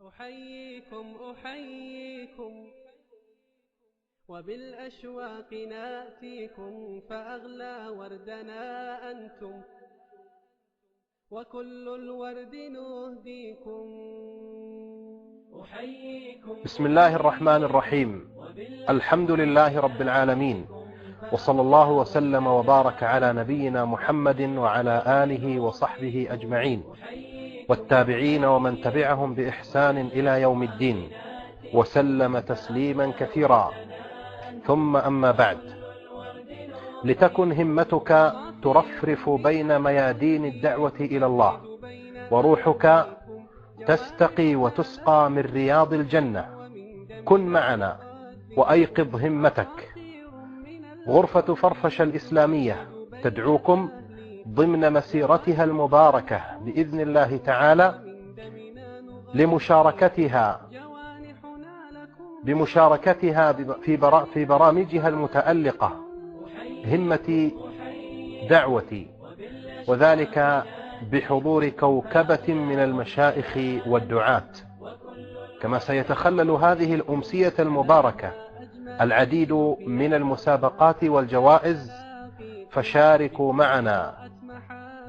أحييكم وبالأشواق ناتيكم، فأغلى وردنا أنتم وكل الورد نهديكم. بسم الله الرحمن الرحيم. الحمد لله رب العالمين، وصلى الله وسلم وبارك على نبينا محمد وعلى آله وصحبه أجمعين والتابعين ومن تبعهم بإحسان إلى يوم الدين، وسلم تسليما كثيرا. ثم أما بعد، لتكن همتك ترفرف بين ميادين الدعوة إلى الله، وروحك تستقي وتسقى من رياض الجنة. كن معنا وأيقظ همتك. غرفة فرفش الإسلامية تدعوكم ضمن مسيرتها المباركة بإذن الله تعالى بمشاركتها في برامجها المتألقة همتي دعوتي، وذلك بحضور كوكبة من المشايخ والدعاة. كما سيتخلل هذه الأمسية المباركة العديد من المسابقات والجوائز، فشاركوا معنا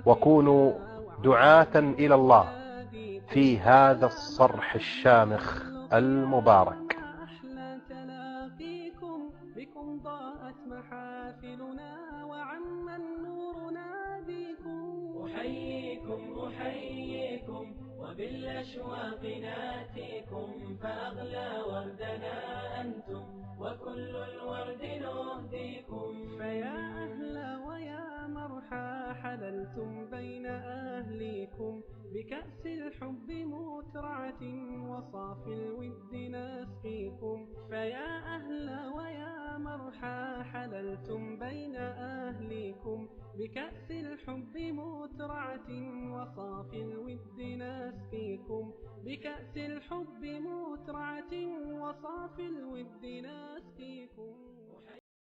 وكونوا دعاة إلى الله في هذا الصرح الشامخ المبارك. بكم ضاءت محافلنا وعم النور ناديكم. أحييكم وبالأشواق ناتيكم، فأغلى وردنا أنتم وكل الورد نهديكم. فيا أهلا ويا مرحى حللتم بين أهليكم، بكأس الحب مترعة وصافي الود نسقيكم. فيا أهلا ويا مرحى حللتم بين أهليكم، بكأس الحب مترعة وصافي الود نسقيكم. بكأس الحب مترعة وصافي الود نسقيكم.